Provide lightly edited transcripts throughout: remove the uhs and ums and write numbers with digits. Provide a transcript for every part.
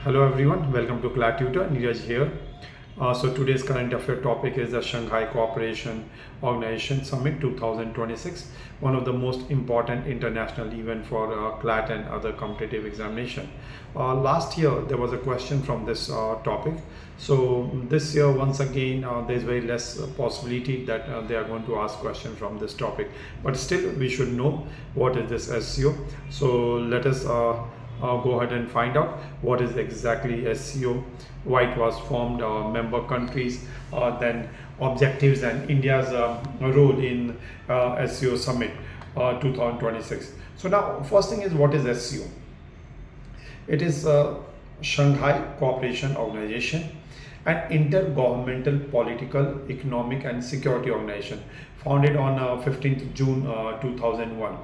Hello everyone, welcome to CLAT Tutor. Neeraj here. So today's current affair topic is the Shanghai Cooperation Organization Summit 2026, one of the most important international event for CLAT and other competitive examination. Last year there was a question from this topic. So this year once again there is very less possibility that they are going to ask questions from this topic. But still we should know what is this SCO. So let us go ahead and find out what is exactly SCO, why it was formed, member countries, then objectives and India's role in SCO Summit 2026. So now first thing is, what is SCO? It is Shanghai Cooperation Organization, an intergovernmental political, economic and security organization founded on 15th June 2001.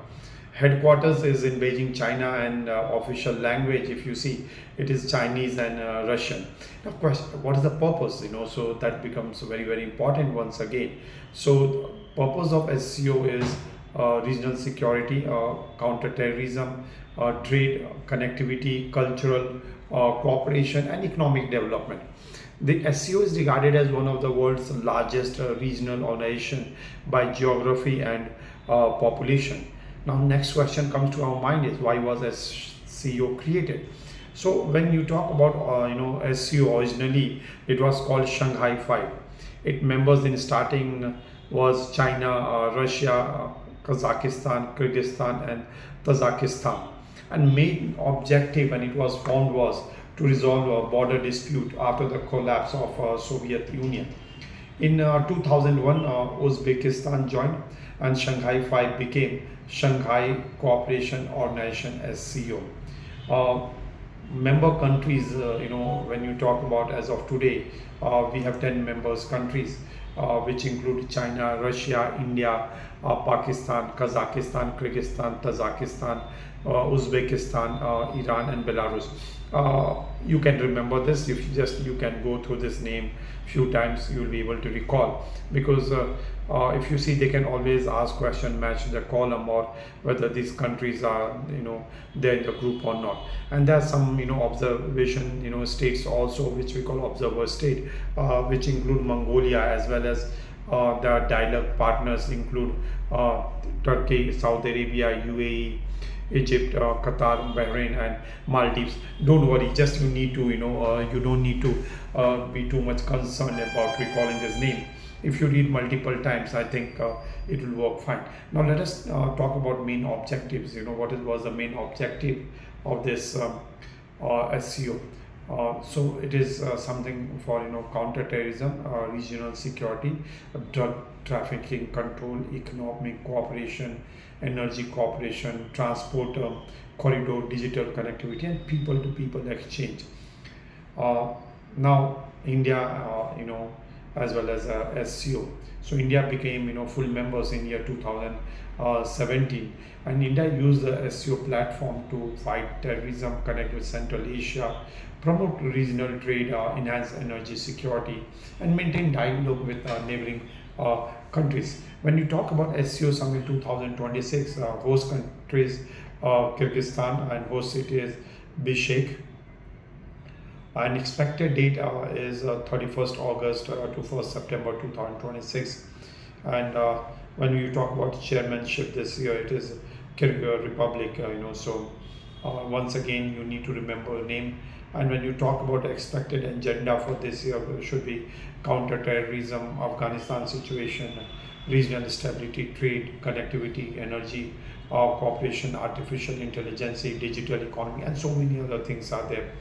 Headquarters is in Beijing, China, and official language, if you see, it is Chinese and Russian. Now, question, what is the purpose? So that becomes very, very important once again. So, purpose of SCO is regional security, counter-terrorism, trade, connectivity, cultural cooperation, and economic development. The SCO is regarded as one of the world's largest regional organization by geography and population. Now, next question comes to our mind is, why was SCO created? So when you talk about SCO, originally it was called Shanghai 5. Its members in starting was China, Russia, Kazakhstan, Kyrgyzstan and Tajikistan. And main objective when it was formed was to resolve a border dispute after the collapse of Soviet Union. In 2001, Uzbekistan joined and Shanghai 5 became Shanghai Cooperation Organization SCO. Member countries, when you talk about as of today, we have 10 members countries, which include China, Russia, India, Pakistan, Kazakhstan, Kyrgyzstan, Tajikistan, Uzbekistan, Iran and Belarus. You can remember this if you can go through this name few times, you will be able to recall, because if you see, they can always ask question, match the column, or whether these countries are they're in the group or not. And there are some observation states also, which we call observer state, which include Mongolia, as well as the dialogue partners include Turkey, Saudi Arabia, UAE, Egypt, Qatar, Bahrain and Maldives. Don't worry, just you need to you don't need to be too much concerned about recalling this name. If you read multiple times, I think it will work fine. Now let us talk about main objectives. What was the main objective of this SCO? So it is something for counter-terrorism, regional security, drug trafficking control, economic cooperation, energy cooperation, transport corridor, digital connectivity, and people-to-people exchange. Now India, as well as SCO. So India became full members in year 2017, and India used the SCO platform to fight terrorism, connect with Central Asia, promote regional trade, enhance energy security, and maintain dialogue with neighboring countries. When you talk about SCO Summit 2026, host countries Kyrgyzstan and host city is Bishkek. An expected date is 31st August to 1st September 2026. And when you talk about chairmanship this year, it is Kyrgyz Republic. So once again, you need to remember the name. And when you talk about expected agenda for this year, it should be counter-terrorism, Afghanistan situation, regional stability, trade, connectivity, energy, cooperation, artificial intelligence, digital economy, and so many other things are there.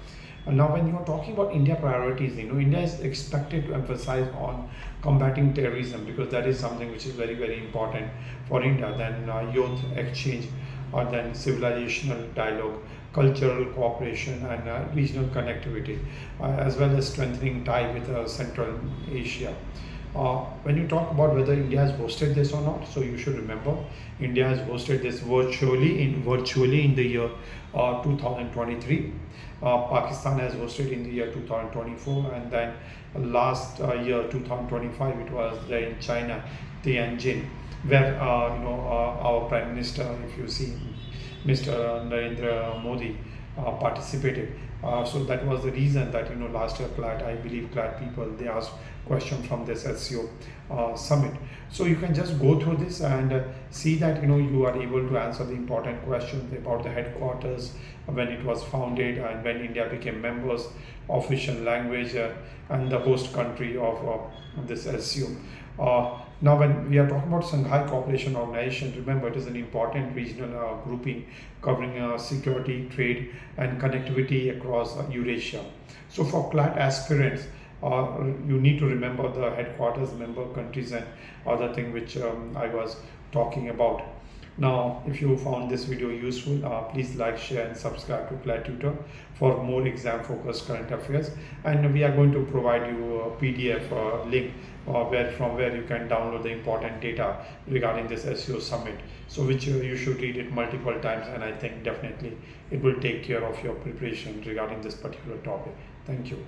And now when you are talking about India priorities, India is expected to emphasize on combating terrorism, because that is something which is very, very important for India. Then youth exchange, then civilizational dialogue, cultural cooperation and regional connectivity, as well as strengthening tie with Central Asia. When you talk about whether India has hosted this or not, so you should remember India has hosted this virtually in the year 2023. Pakistan has hosted in the year 2024, and then last year 2025 it was there in China, Tianjin, where our Prime Minister, if you see, Mr. Narendra Modi participated. So that was the reason that last year CLAT, I believe CLAT people, they asked question from this SCO summit. So you can just go through this and see that you are able to answer the important questions about the headquarters, when it was founded, and when India became members, official language, and the host country of this SCO. Now, when we are talking about Shanghai Cooperation Organization, remember it is an important regional grouping covering security, trade, and connectivity across Eurasia. So, for CLAT aspirants, you need to remember the headquarters, member countries, and other thing which I was talking about. Now, if you found this video useful, please like, share, and subscribe to CLAT Tutor for more exam-focused current affairs. And we are going to provide you a PDF link from where you can download the important data regarding this SCO Summit. So which you should read it multiple times, and I think definitely it will take care of your preparation regarding this particular topic. Thank you.